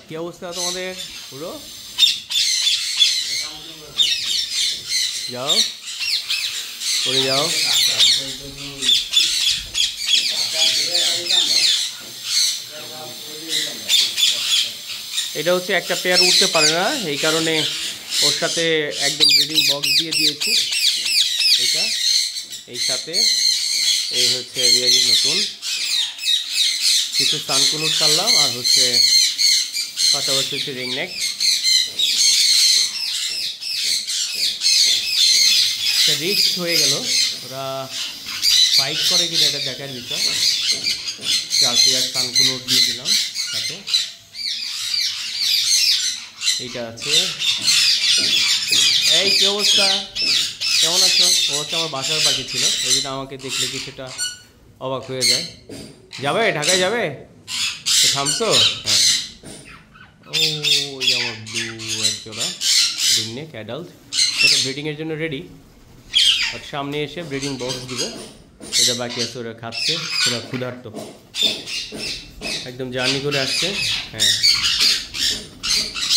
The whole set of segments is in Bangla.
কি অবস্থা তোমাদের? পুরো যাও করে যাও। এটা হচ্ছে একটা পেয়ার উঠতে পারে না, এই কারণে ওর সাথে একদম ব্রিডিং বক্স দিয়ে দিয়েছি। এটা এই সাথে এই হচ্ছে রিয়াজির নতুন কিছু সানকুনুর ছাড়লাম, আর হচ্ছে পাশাপাশি হচ্ছে রিংনেক। রিস্ক হয়ে গেল, ওরা ফাইট করে কিনা এটা দেখার বিষয়। 4 পেয়ার সানকুনুর দিয়ে দিলাম সাথে। এইটা আছে। এই কি অবস্থা, কেমন আছো? ও হচ্ছে আমার বাসার পাখি ছিল, এই জন্য আমাকে দেখলে কিছুটা অবাক হয়ে যায়। যাবে ঢাকায় যাবে? থামছো? হ্যাঁ। ও ওই আমার ব্লু এক জোড়া রিংনেক অ্যাডাল্ট, ওটা ব্রিডিংয়ের জন্য রেডি। আর সামনে এসে ব্রিডিং বক্স দিব। এটা বাকি আছে, ওরা খাচ্ছে, ওরা ক্ষুধার্ত, একদম জার্নি করে আসছে। হ্যাঁ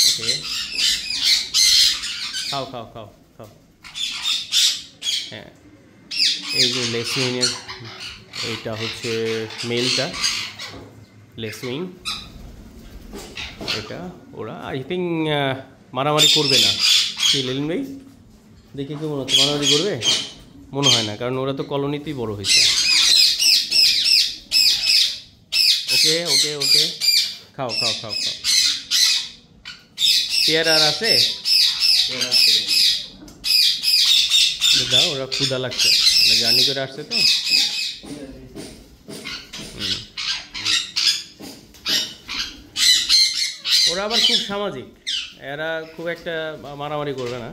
ওকে, খাও খাও খাও খাও। হ্যাঁ এই যে লেসুইনের, এইটা হচ্ছে মেলটা লেসুইং। এটা ওরা আই থিঙ্ক মারামারি করবে না। কি লেলিন ভাই, দেখে কি মনে হচ্ছে মারামারি করবে? মনে হয় না, কারণ ওরা তো কলোনিতেই বড় হয়েছে। ওকে ওকে ওকে, খাও খাও খাও খাও। পেয়ারা আর আছে দাও, ওরা ক্ষুধা লাগছে, মানে জার্নি করে আসছে তো। ওরা আবার খুব সামাজিক, এরা খুব একটা মারামারি করবে না।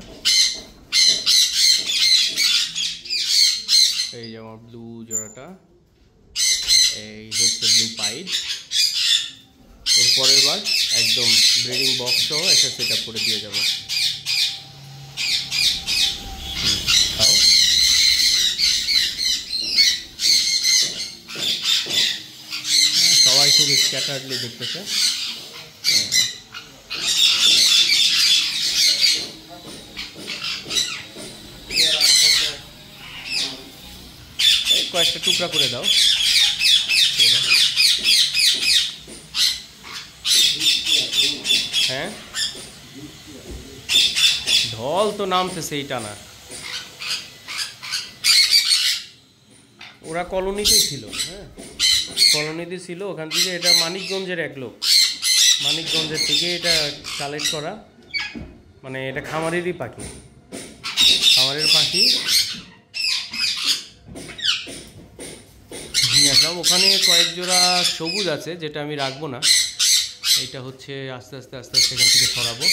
এই যে আমার ব্লু জোড়াটা, এই হচ্ছে ব্লু পাইড। এর পরের বার একদম ব্রিডিং বক্স সহ একটা সেট আপ করে দিয়ে যাবো। খাও। সবাই খুব স্ক্যাটার্ডলি দেখতেছে। কয়েকটা টুকরা করে দাও। হ্যাঁ ঢল তো নামছে সেইটা না, ওরা কলোনিতেই ছিল। হ্যাঁ কলোনিতে ছিল, ওখান থেকে এটা মানিকগঞ্জের এক লোক, মানিকগঞ্জের থেকে এটা কালেক্ট করা, মানে এটা খামারেরই পাখি, খামারের পাখি নিয়ে আসলাম। ওখানে কয়েক জোড়া সবুজ আছে যেটা আমি রাখবো না, এইটা হচ্ছে আস্তে আস্তে আস্তে আস্তে এখান থেকে সরাবো।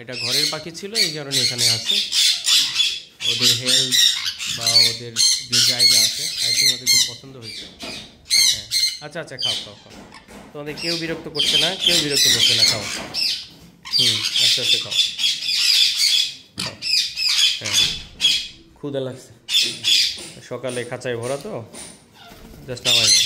এটা ঘরের পাখি ছিল, এই কারণে এখানে আছে। ওদের হেলথ বা ওদের যে জায়গা আছে আই থিঙ্ক ওদের খুব পছন্দ হয়েছে। হ্যাঁ আচ্ছা আচ্ছা, খাও খাও খাও, তোমাদের কেউ বিরক্ত করছে না, কেউ বিরক্ত করছে না, খাও। আস্তে আস্তে খাও খাও। হ্যাঁ ক্ষুধা লাগছে, সকালে খাঁচায় ভরা তো, জাস্ট নামাই দাও।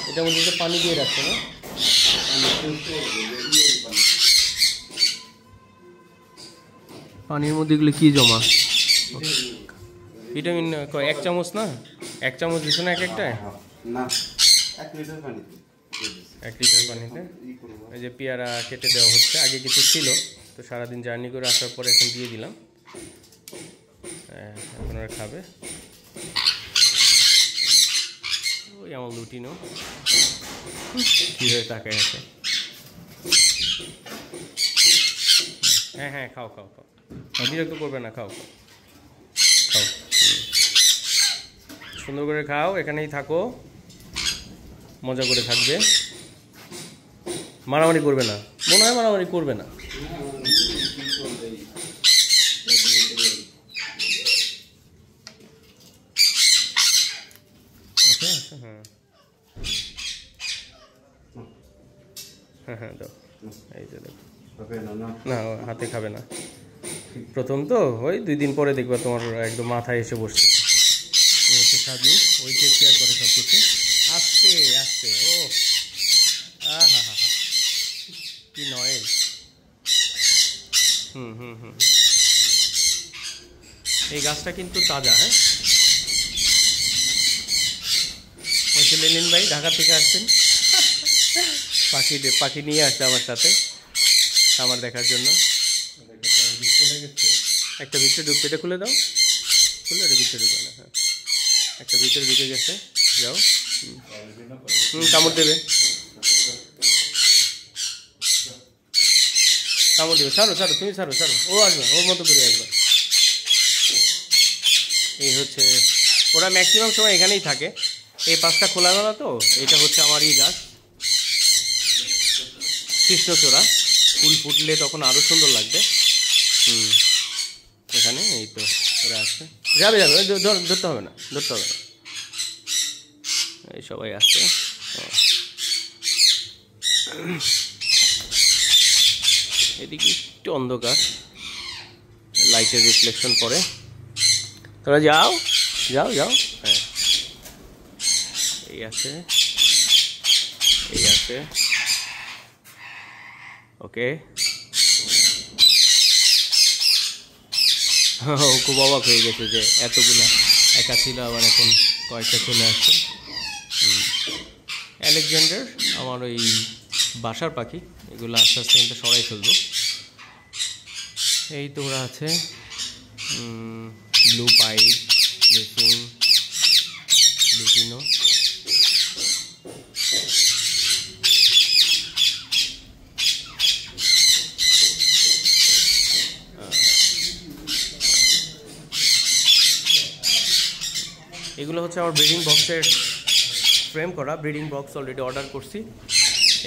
এটার মধ্যে পানি দিয়ে রাখছে না, পানির মধ্যে এগুলো কি জমা? ভিটামিন 1 চামচ না, 1 চামচ দিছো না এক একটায়? না 1 লিটার পানিতে, 1 লিটার পানিতে। এই যে পেয়ারা কেটে দেওয়া হচ্ছে, আগে কিছু ছিল তো সারাদিন জার্নি করে আসার পরে এখন দিয়ে দিলাম। এখন আর খাবে। ওই আমার লুটিনো কীভাবে তাকায় আছে। হ্যাঁ হ্যাঁ খাও খাও খাও, বিরক্ত করবে না, খাও খাও সুন্দর করে খাও, এখানেই থাকো, মজা করে থাকবে, মারামারি করবে না, মনে হয় মারামারি করবে না। আচ্ছা আচ্ছা, হ্যাঁ হ্যাঁ হ্যাঁ দাও। এই যে দেখো, না হাতে খাবে না, প্রথম তো, ওই 2 দিন পরে দেখবা তোমার একদম মাথায় এসে বসছে। হচ্ছে সাজু, ওই টেক কেয়ার করে সব কিছু, আস্তে আস্তে। ও হা হা হা, কি নয়েজ। এই গাছটা কিন্তু তাজা। হ্যাঁ, ওই যে লেলিন ভাই ঢাকা থেকে আসছেন, পাখি নিয়ে আসছে আমার সাথে আমার দেখার জন্য। একটা ভিতরে ঢুকতে, এটা খুলে দাও, খুলে এটা ভিতরে ঢুকে না। হ্যাঁ, একটা ভিতরে ঢুকে গেছে, যাও। কামড় দেবে, কামড় দেবে, ছাড়ো ছাড়ো, তুমি ছাড়ো ছাড়ো, ও আসবে, ওর মতো করে আসবে। এই হচ্ছে, ওরা ম্যাক্সিমাম সময় এখানেই থাকে। এই পাশটা খোলামেলা তো, এটা হচ্ছে আমারই গাছ কৃষ্ণচূড়া, ফুল ফুটলে তখন আরও সুন্দর লাগবে। এখানে এই তো ওরা আসছে, যাবে যাবে, ধরতে হবে না, ধরতে হবে না, এই সবাই আসছে। এদিকে একটু অন্ধকার, লাইটের রিফ্লেকশন পড়ে। তোরা যাও যাও যাও। হ্যাঁ, এই আছে, এই আছে, ওকে। খুব অবাক হয়ে গেছে যে এতগুলা একা ছিল, আবার এখন কয়েকটা চলে আসছে। আলেকজান্ডার আমার ওই বাসার পাখি, এগুলো আস্তে আস্তে কিন্তু সরাই ফেলবো। এই তো ওরা আছে, ব্লু পাইপ, লেসিং, লুটিনো। এগুলো হচ্ছে আমার ব্রিডিং বক্সের ফ্রেম করা, ব্রিডিং বক্স অলরেডি অর্ডার করছি।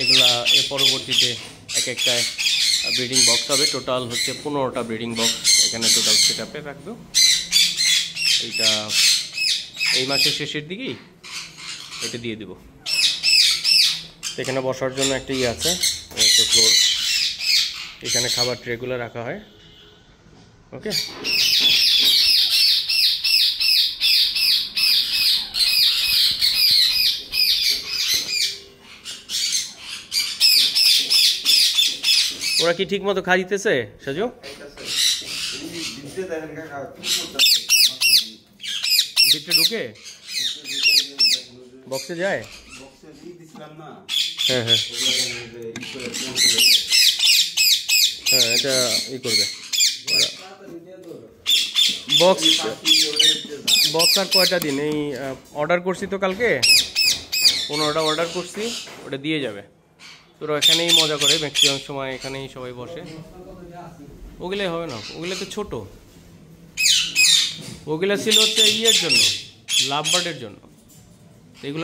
এগুলা এর পরবর্তীতে এক একটা ব্রিডিং বক্স হবে। টোটাল হচ্ছে 15টা ব্রিডিং বক্স এখানে টোটাল সেট আপে রাখবো। এইটা এই মাসের শেষের দিকেই এটা দিয়ে দেবো। এখানে বসার জন্য একটা ইয়ে আছে, একটা ফ্লোর, এখানে খাবার ট্রেগুলো রাখা হয়। ওকে, ওরা কি ঠিক মতো খাইতেছে সাজু? ভিতরে ঢুকে বক্সে যায়। হ্যাঁ হ্যাঁ হ্যাঁ, এটা ই করবে বক্স। আর কয়টা দিন, এই অর্ডার করছি তো কালকে 15টা অর্ডার করছি, ওটা দিয়ে যাবে। তোরা এখানেই মজা করে, ম্যাক্সিমাম সময় এখানেই সবাই বসে। ওগুলো হবে না, ওগুলো তো ছোট, ওগুলো ছিল হচ্ছে ইয়ের জন্য, লাভ বার্ডের জন্য।